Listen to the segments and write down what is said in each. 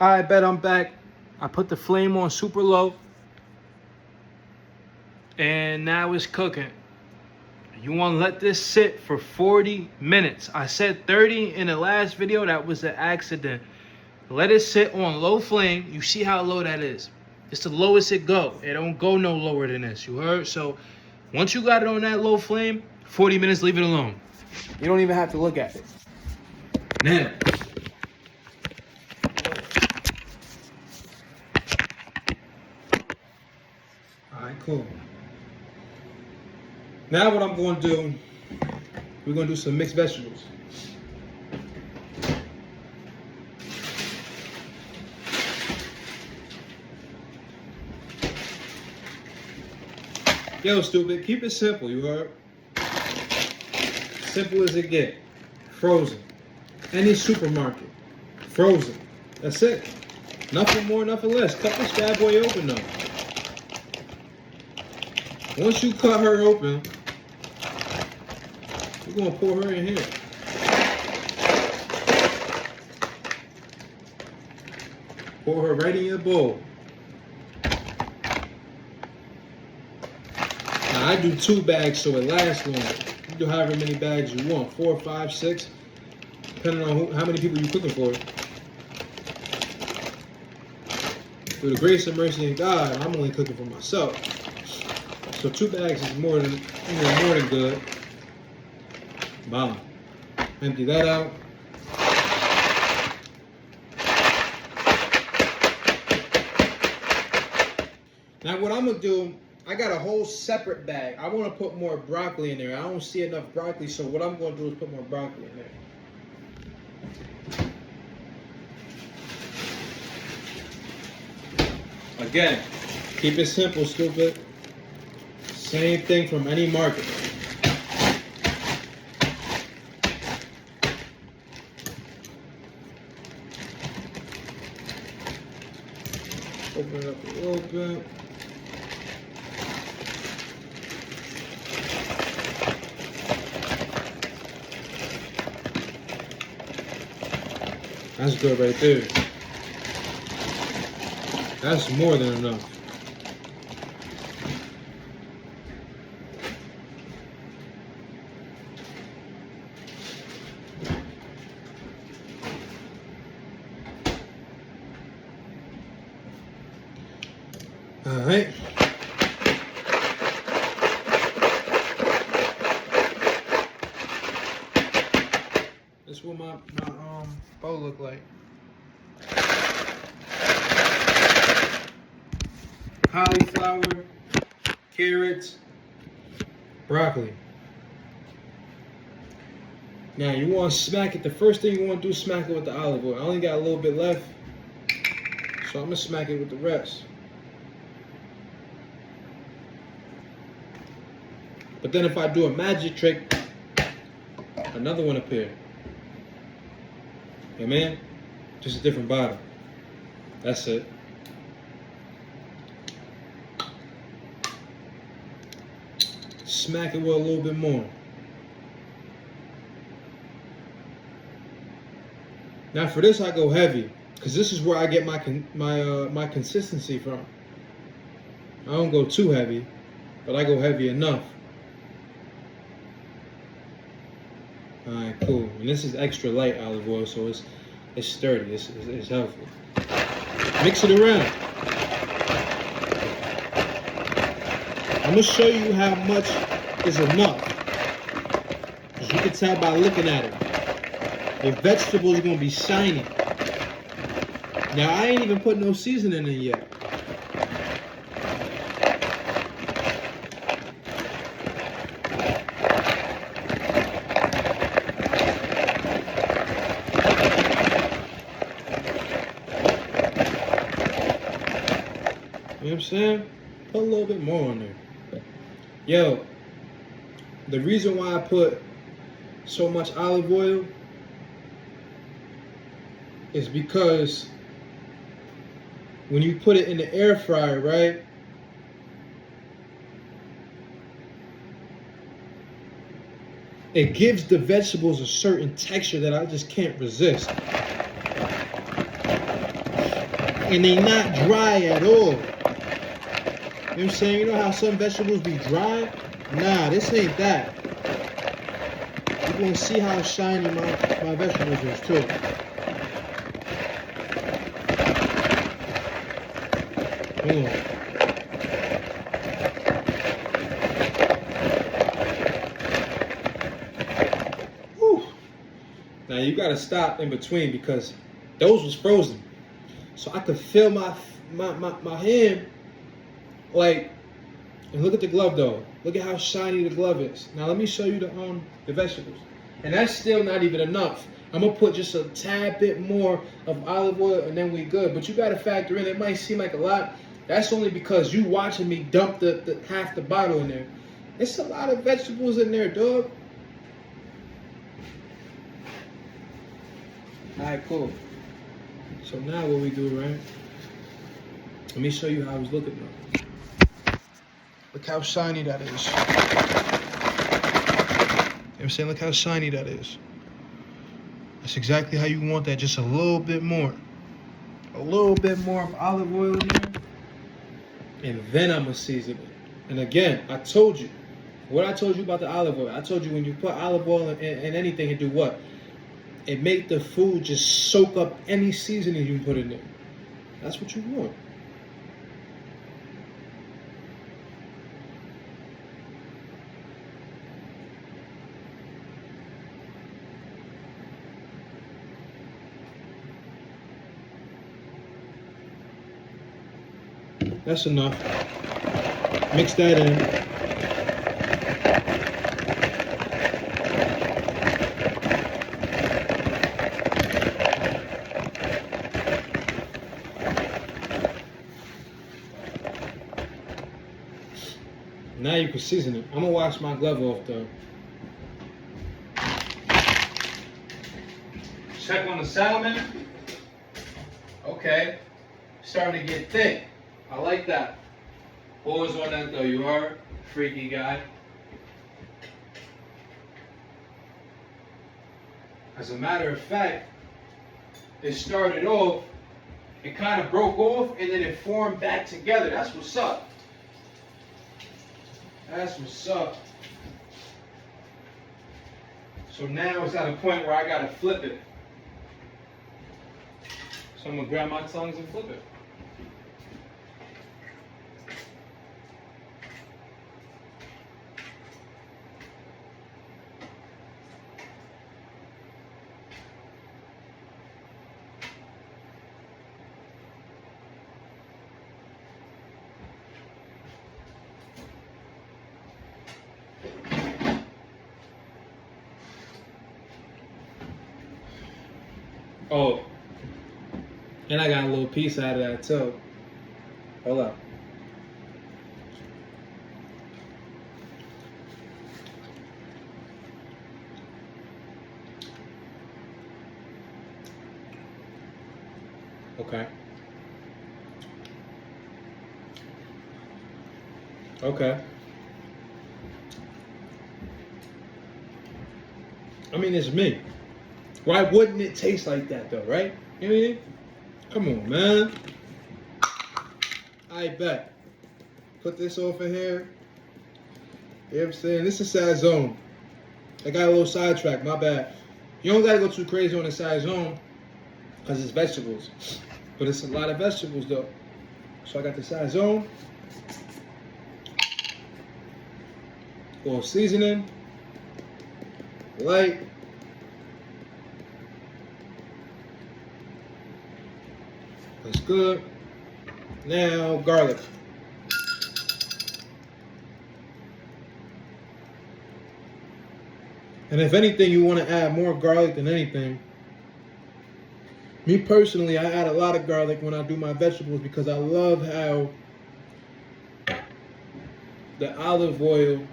I bet I'm back. I put the flame on super low. And now it's cooking. You want to let this sit for 40 minutes. I said 30 in the last video. That was an accident. Let it sit on low flame. You see how low that is. It's the lowest it go. It don't go no lower than this. You heard? So once you got it on that low flame, 40 minutes, leave it alone. You don't even have to look at it. Now, all right, cool. Now what I'm going to do, we're going to do some mixed vegetables. Yo, stupid, keep it simple, you heard? Simple as it get. Frozen. Any supermarket. Frozen. That's it. Nothing more, nothing less. Cut this bad boy open though. Once you cut her open, we're gonna pour her in here. Pour her right in your bowl. Now I do 2 bags so it lasts longer. You do however many bags you want, 4, 5, 6, depending on how many people you're cooking for. Through the grace and mercy of God, I'm only cooking for myself. So 2 bags is more than good. Bomb. Empty that out. Now what I'm gonna do, I got a whole separate bag. I want to put more broccoli in there. I don't see enough broccoli, so what I'm going to do is put more broccoli in there. Again, keep it simple, stupid. Same thing from any market. Open it up a little bit. That's good right there. That's more than enough. All right. This is what my bowl look like. Cauliflower, carrots, broccoli. Now you want to smack it. The first thing you want to do is smack it with the olive oil. I only got a little bit left, so I'm gonna smack it with the rest. But then if I do a magic trick, another one appear. Yeah, man, just a different bottle. That's it. Smack it with a little bit more. Now for this, I go heavy, because this is where I get my consistency from. I don't go too heavy, but I go heavy enough. All right, cool. And this is extra light olive oil, so it's sturdy. It's helpful. Mix it around. I'm gonna show you how much is enough. As you can tell by looking at it, the vegetables are gonna be shiny. Now I ain't even put no seasoning in yet. You know what I'm saying? Put a little bit more on there. Yo, the reason why I put so much olive oil is because when you put it in the air fryer, right? It gives the vegetables a certain texture that I just can't resist. And they not dry at all. You know what I'm saying? You know how some vegetables be dry? Nah, this ain't that. You're gonna see how shiny my vegetables is too. Hold on. Whew. Now you gotta stop in between because those was frozen. So I could feel my hand, like, and look at the glove though. Look at how shiny the glove is. Now let me show you the vegetables. And that's still not even enough. I'm gonna put just a tad bit more of olive oil and then we good. But you gotta factor in, it might seem like a lot. That's only because you watching me dump the half the bottle in there. It's a lot of vegetables in there, dog. Alright, cool. So now what we do, right? Let me show you how it's looking now. Look how shiny that is. You know what I'm saying? Look how shiny that is. That's exactly how you want that. Just a little bit more. A little bit more of olive oil in there. And then I'm going to season it. And again, I told you. What I told you about the olive oil. I told you when you put olive oil in anything, it do what? It make the food just soak up any seasoning you put in there. That's what you want. That's enough. Mix that in. Now you can season it. I'm gonna wash my glove off though. Check on the salmon. Okay. Starting to get thick. I like that. Pause on that though. You are a freaky guy. As a matter of fact, it started off, it kind of broke off and then it formed back together. That's what's up. That's what's up. So now it's at a point where I gotta flip it. So I'm gonna grab my tongs and flip it. Oh, and I got a little piece out of that too. Hold up. Okay. Okay. I mean, it's me. Why wouldn't it taste like that though, right? You know what I mean? Come on, man. I bet. Put this over here. You know what I'm saying? This is side zone. I got a little sidetracked, my bad. You don't gotta go too crazy on the side zone because it's vegetables. But it's a lot of vegetables though. So I got the side zone. A little seasoning. Light. That's good. Now garlic. And if anything, you want to add more garlic than anything. Me personally, I add a lot of garlic when I do my vegetables because I love how the olive oil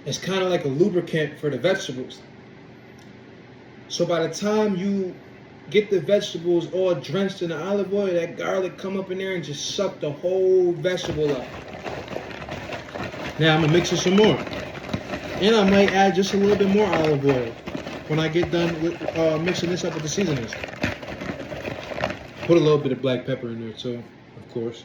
is kind of like a lubricant for the vegetables. So by the time you get the vegetables all drenched in the olive oil, that garlic come up in there and just suck the whole vegetable up. Now I'm gonna mix it some more. And I might add just a little bit more olive oil when I get done with mixing this up with the seasonings. Put a little bit of black pepper in there too, of course.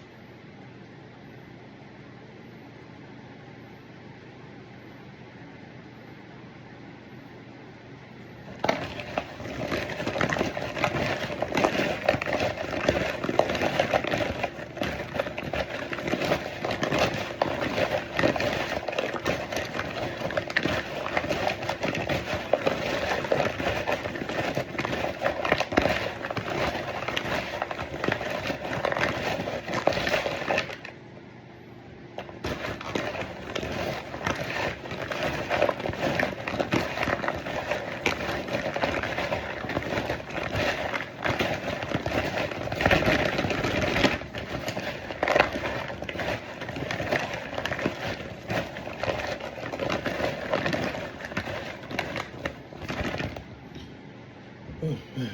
Oh, man.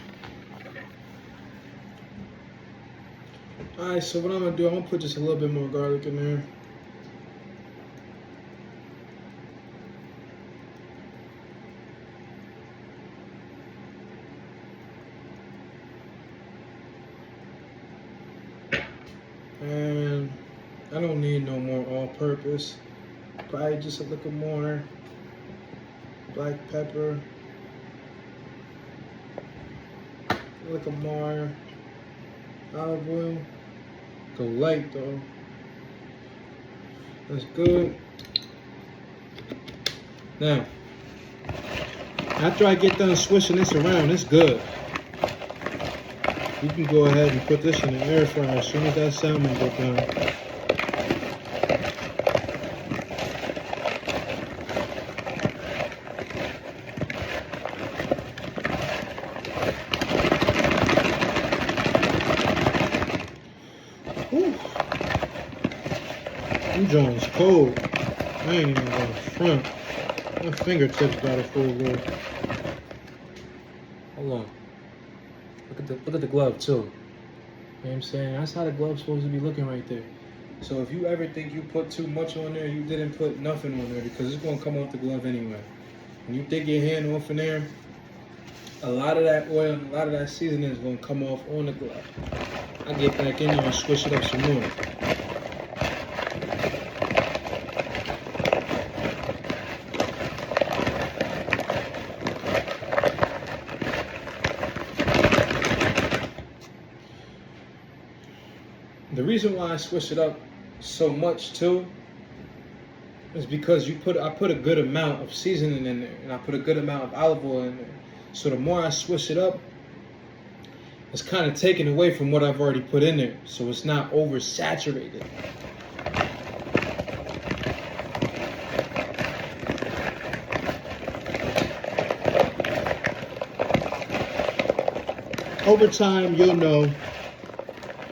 Alright, so what I'm gonna do, I'm gonna put just a little bit more garlic in there. And I don't need no more all-purpose. Probably just a little more black pepper. A little more olive oil. Go light though. That's good. Now, after I get done swishing this around, it's good. You can go ahead and put this in the air fryer as soon as that salmon goes down. Them joints cold. I ain't even going front. My fingertips got to feel good. Hold on. Look at the glove too. You know what I'm saying? That's how the glove's supposed to be looking right there. So if you ever think you put too much on there, you didn't put nothing on there because it's gonna come off the glove anyway. When you take your hand off in there, a lot of that oil and a lot of that seasoning is gonna come off on the glove. I get back in there and squish it up some more. The reason why I switch it up so much too is because I put a good amount of seasoning in there and I put a good amount of olive oil in there. So the more I switch it up, it's kind of taken away from what I've already put in there. So it's not oversaturated. Over time, you'll know.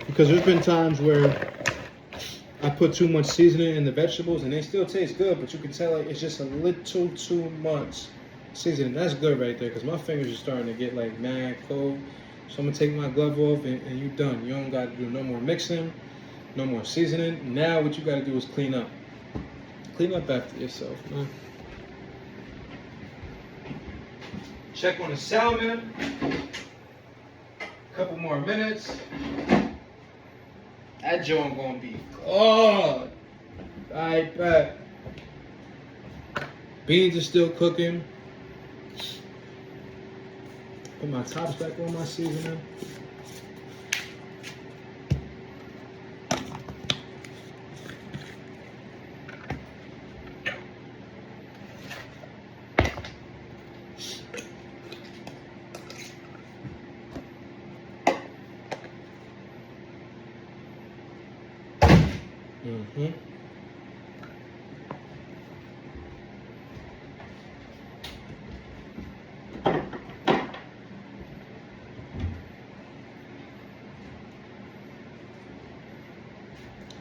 Because there's been times where I put too much seasoning in the vegetables and they still taste good, but you can tell like, it's just a little too much seasoning. That's good right there because my fingers are starting to get like mad cold. So I'm going to take my glove off and you're done. You don't got to do no more mixing, no more seasoning. Now what you got to do is clean up. Clean up after yourself, man. Check on the salmon. Couple more minutes. That joint gonna be good. I bet. Beans are still cooking. Put my tops back on my seasoning. Mm-hmm.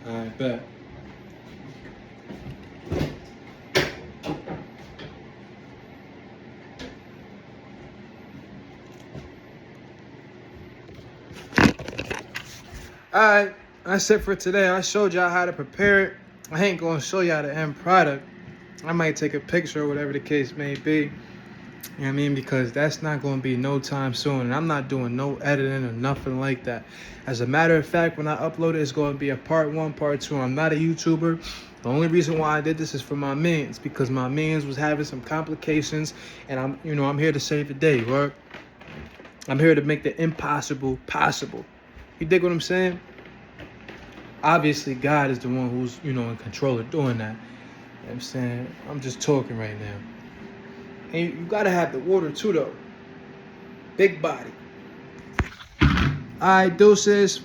I bet. Alright, that's it for today. I showed y'all how to prepare it. I ain't gonna show y'all the end product. I might take a picture or whatever the case may be. You know what I mean? Because that's not going to be no time soon. And I'm not doing no editing or nothing like that. As a matter of fact, when I upload it, it's going to be a part 1, part 2. I'm not a YouTuber. The only reason why I did this is for my mans. Because my mans was having some complications. And I'm here to save the day, right? I'm here to make the impossible possible. You dig what I'm saying? Obviously, God is the one who's, in control of doing that. You know what I'm saying? I'm just talking right now. And you gotta have the water too, though. Big body. Alright, deuces.